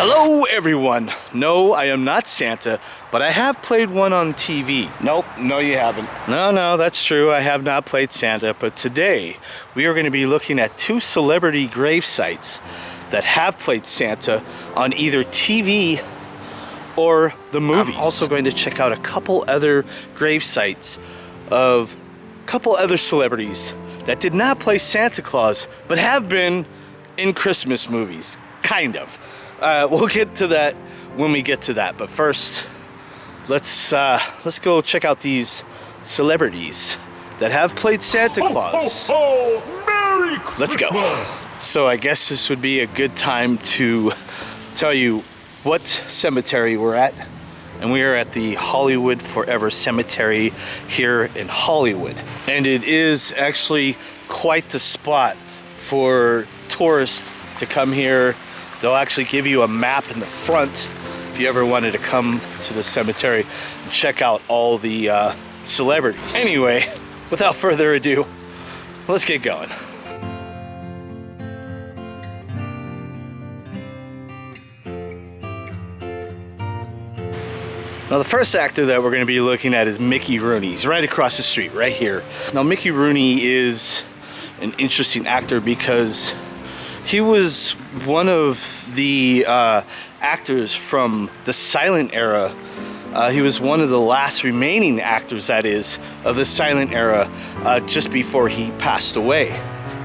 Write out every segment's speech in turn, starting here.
Hello everyone! No, I am not Santa, but I have played one on TV. Nope, no you haven't. No, that's true. I have not played Santa, but today we are going to be looking at two celebrity grave sites that have played Santa on either TV or the movies. I'm also going to check out a couple other grave sites of a couple other celebrities that did not play Santa Claus, but have been in Christmas movies, kind of. We'll get to that when we get to that, but first, let's go check out these celebrities that have played Santa Claus. Ho, ho, Merry Christmas. Let's go. So I guess this would be a good time to tell you what cemetery we're at. And we are at the Hollywood Forever Cemetery here in Hollywood. And it is actually quite the spot for tourists to come here. They'll actually give you a map in the front if you ever wanted to come to the cemetery and check out all the celebrities. Anyway, without further ado, let's get going. Now the first actor that we're going to be looking at is Mickey Rooney. He's right across the street, right here. Now Mickey Rooney is an interesting actor because he was one of the actors from the silent era. He was one of the last remaining actors, that is, of the silent era just before he passed away.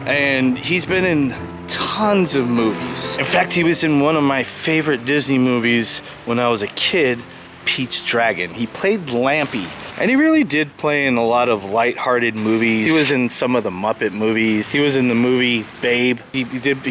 And he's been in tons of movies. In fact, he was in one of my favorite Disney movies when I was a kid, Pete's Dragon. He played Lampy, and he really did play in a lot of light-hearted movies. He was in some of the Muppet movies. He was in the movie Babe. He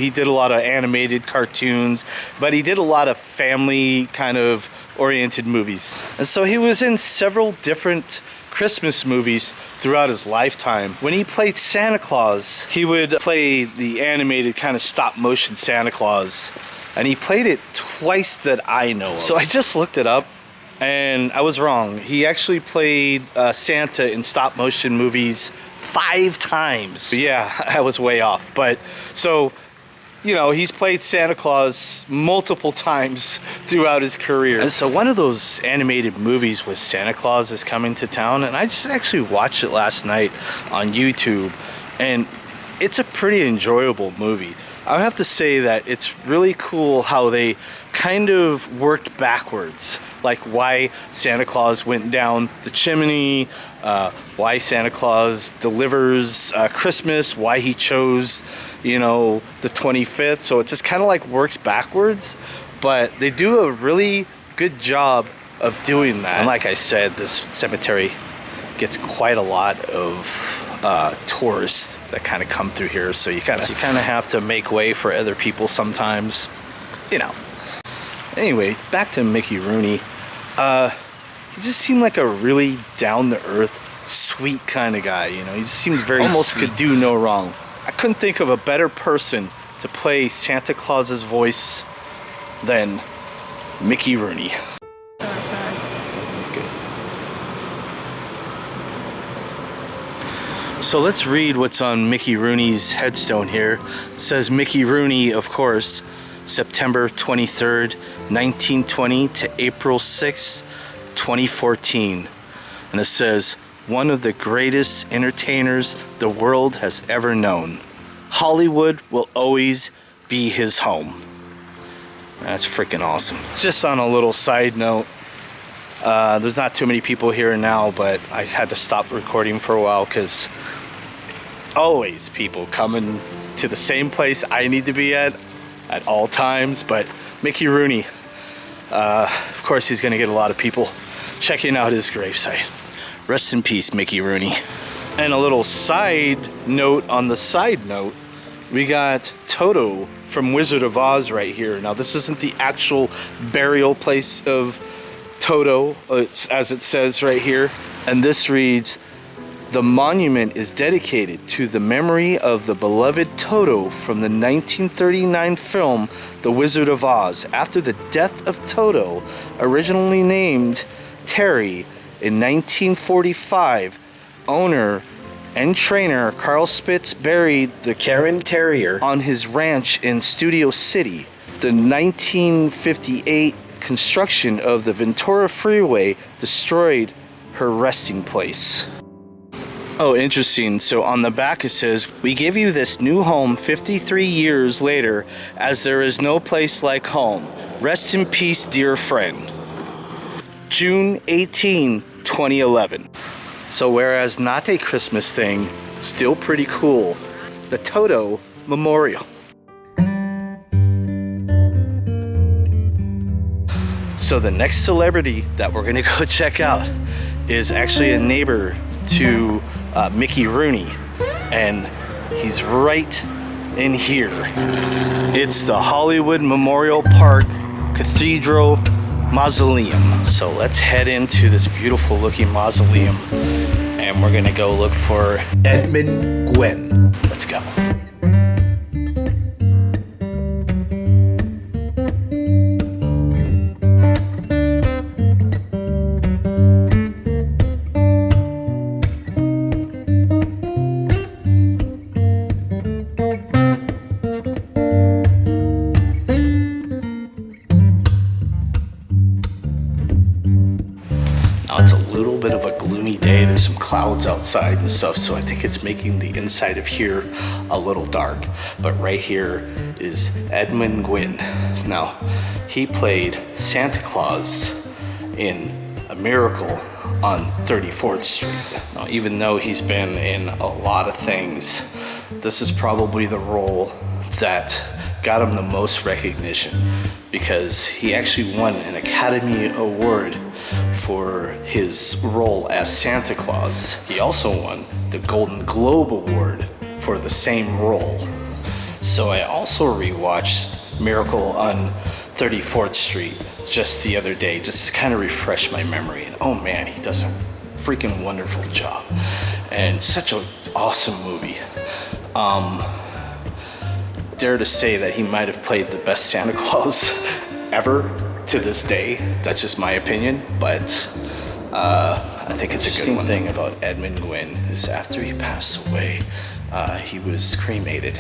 did a lot of animated cartoons, but he did a lot of family kind of oriented movies. And so he was in several different Christmas movies throughout his lifetime. When he played Santa Claus, he would play the animated kind of stop-motion Santa Claus, and he played it twice that I know of. So I just looked it up, and I was wrong. He actually played Santa in stop-motion movies 5 times. But yeah, I was way off. But so, you know, he's played Santa Claus multiple times throughout his career. And so one of those animated movies was Santa Claus is Coming to Town, and I just actually watched it last night on YouTube, and it's a pretty enjoyable movie. I would have to say that it's really cool how they kind of worked backwards, like why Santa Claus went down the chimney, why Santa Claus delivers Christmas, why he chose, you know, the 25th. So it just kind of like works backwards, but they do a really good job of doing that. And like I said, this cemetery gets quite a lot of tourists that kind of come through here, so you kind of have to make way for other people sometimes, you know. Anyway, back to Mickey Rooney. He just seemed like a really down-to-earth, sweet kind of guy, you know. He just seemed very almost sweet. Could do no wrong. I couldn't think of a better person to play Santa Claus's voice than Mickey Rooney. Sorry. Good. So let's read what's on Mickey Rooney's headstone here. It says Mickey Rooney, of course, September 23rd, 1920 to April 6th, 2014. And it says, one of the greatest entertainers the world has ever known. Hollywood will always be his home. That's freaking awesome. Just on a little side note, there's not too many people here now, but I had to stop recording for a while because always people coming to the same place I need to be at all times. But Mickey Rooney, of course, he's going to get a lot of people checking out his gravesite. Rest in peace, Mickey Rooney. And a little side note on the side note, we got Toto from Wizard of Oz right here. Now, this isn't the actual burial place of Toto, as it says right here. And this reads, the monument is dedicated to the memory of the beloved Toto from the 1939 film The Wizard of Oz. After the death of Toto, originally named Terry in 1945, owner and trainer Carl Spitz buried the Karen Terrier on his ranch in Studio City. The 1958 construction of the Ventura Freeway destroyed her resting place. Oh, interesting. So on the back it says, "We give you this new home 53 years later, as there is no place like home. Rest in peace, dear friend. June 18, 2011. So whereas not a Christmas thing, still pretty cool. The Toto Memorial. So the next celebrity that we're gonna go check out is actually a neighbor to Mickey Rooney, and he's right in here. It's the Hollywood Memorial Park Cathedral Mausoleum. So let's head into this beautiful looking mausoleum, and we're gonna go look for Edmund Gwenn. Let's go. Now it's a little bit of a gloomy day. There's some clouds outside and stuff, so I think it's making the inside of here a little dark. But right here is Edmund Gwenn. Now, he played Santa Claus in A Miracle on 34th Street. Now, even though he's been in a lot of things, this is probably the role that got him the most recognition, because he actually won an Academy Award for his role as Santa Claus. He also won the Golden Globe Award for the same role. So I also rewatched Miracle on 34th Street just the other day, just to kind of refresh my memory. And oh man, he does a freaking wonderful job. And such an awesome movie. Dare to say that he might have played the best Santa Claus ever to this day. That's just my opinion, but I think it's a good one. The thing about Edmund Gwenn is after he passed away, he was cremated,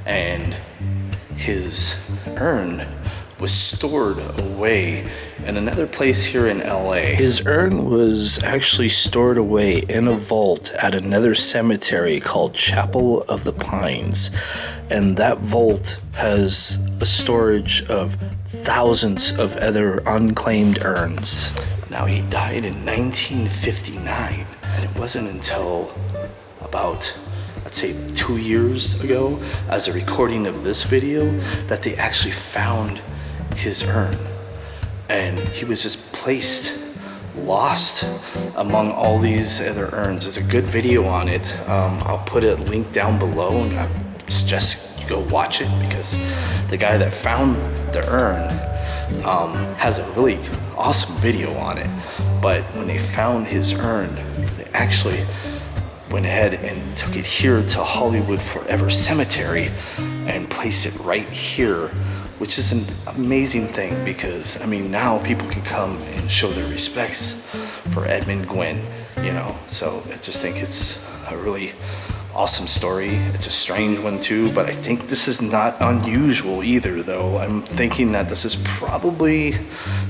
and his urn was stored away in another place here in LA. His urn was actually stored away in a vault at another cemetery called Chapel of the Pines. And that vault has a storage of thousands of other unclaimed urns. Now, he died in 1959, and it wasn't until about, I'd say 2 years ago, as a recording of this video, that they actually found his urn. And he was just placed, lost among all these other urns. There's a good video on it. I'll put a link down below, and I suggest you go watch it, because the guy that found the urn has a really awesome video on it. But when they found his urn, they actually went ahead and took it here to Hollywood Forever Cemetery and placed it right here, which is an amazing thing, because I mean, now people can come and show their respects for Edmund Gwenn, you know. So I just think it's a really awesome story. It's a strange one too, but I think this is not unusual either, though. I'm thinking that this is probably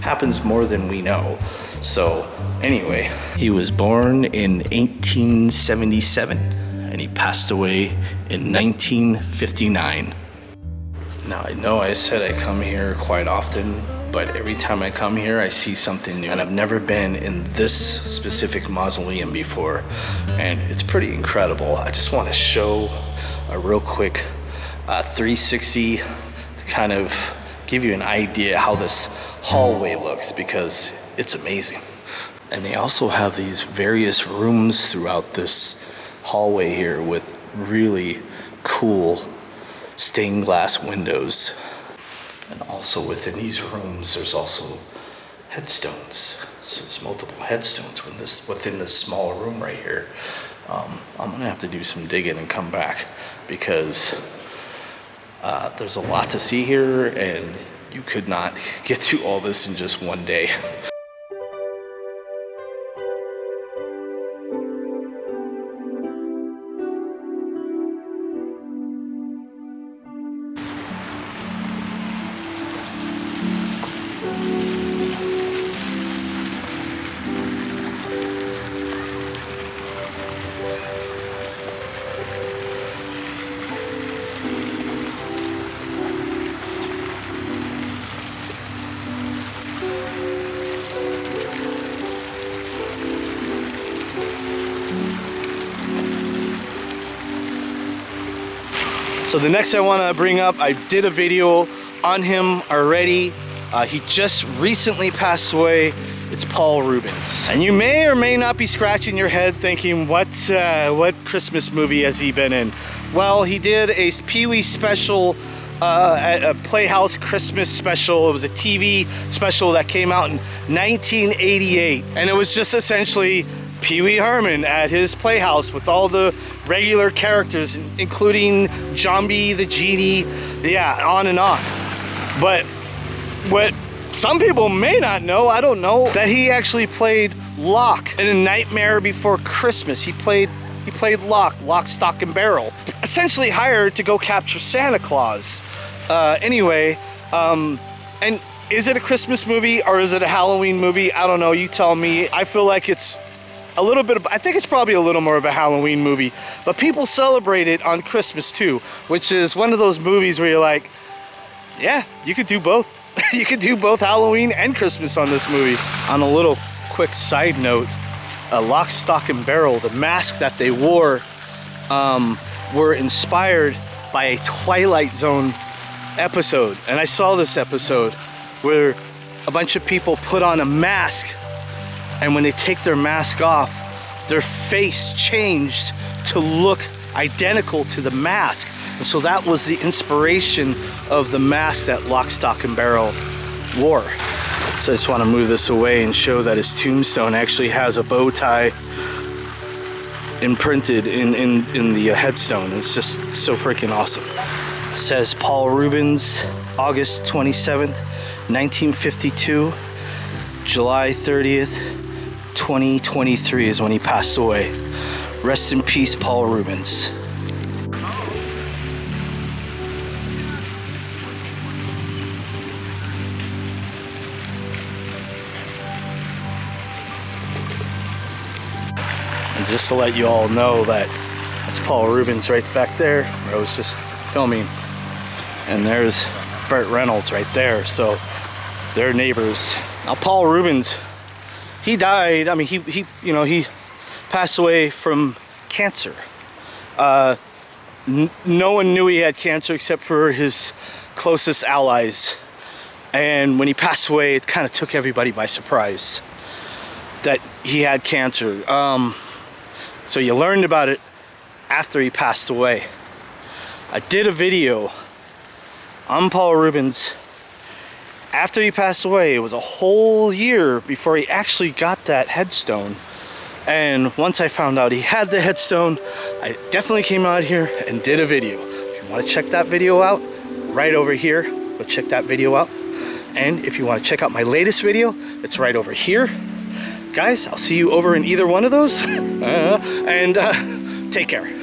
happens more than we know. So anyway, he was born in 1877 and he passed away in 1959. Now, I know I said I come here quite often, but every time I come here, I see something new. And I've never been in this specific mausoleum before, and it's pretty incredible. I just want to show a real quick 360 to kind of give you an idea how this hallway looks, because it's amazing. And they also have these various rooms throughout this hallway here with really cool stained glass windows. And also within these rooms, there's also headstones. So there's multiple headstones within this small room right here. I'm gonna have to do some digging and come back, because there's a lot to see here, and you could not get to all this in just one day. So the next I want to bring up, I did a video on him already. He just recently passed away. It's Paul Reubens. And you may or may not be scratching your head thinking, what Christmas movie has he been in? Well, he did a Pee Wee special, a Playhouse Christmas special. It was a TV special that came out in 1988. And it was just essentially Pee Wee Herman at his playhouse with all the regular characters, including Jambi the Genie, yeah, on and on. But what some people may not know, I don't know, that he actually played Locke in A Nightmare Before Christmas. He played Locke, Lock, Stock, and Barrel. Essentially hired to go capture Santa Claus. Anyway, and is it a Christmas movie or is it a Halloween movie? I don't know, you tell me. I feel like it's a little bit of, I think it's probably a little more of a Halloween movie, but people celebrate it on Christmas too, which is one of those movies where you're like, yeah, you could do both. You could do both Halloween and Christmas on this movie. On a little quick side note, Lock, Stock, and Barrel, the mask that they wore were inspired by a Twilight Zone episode. And I saw this episode where a bunch of people put on a mask, and when they take their mask off, their face changed to look identical to the mask. And so that was the inspiration of the mask that Lock, Stock, and Barrel wore. So I just want to move this away and show that his tombstone actually has a bow tie imprinted in the headstone. It's just so freaking awesome. It says Paul Reubens, August 27th, 1952, July 30th, 2023 is when he passed away. Rest in peace, Paul Reubens. And just to let you all know that that's Paul Reubens right back there where I was just filming. And there's Burt Reynolds right there. So they're neighbors. Now Paul Reubens, he died, I mean, he passed away from cancer. No one knew he had cancer except for his closest allies. And when he passed away, it kind of took everybody by surprise that he had cancer. So you learned about it after he passed away. I did a video on Paul Reubens after he passed away. It was a whole year before he actually got that headstone. And once I found out he had the headstone, I definitely came out here and did a video. If you want to check that video out, right over here, go check that video out. And if you want to check out my latest video, it's right over here. Guys, I'll see you over in either one of those. And take care.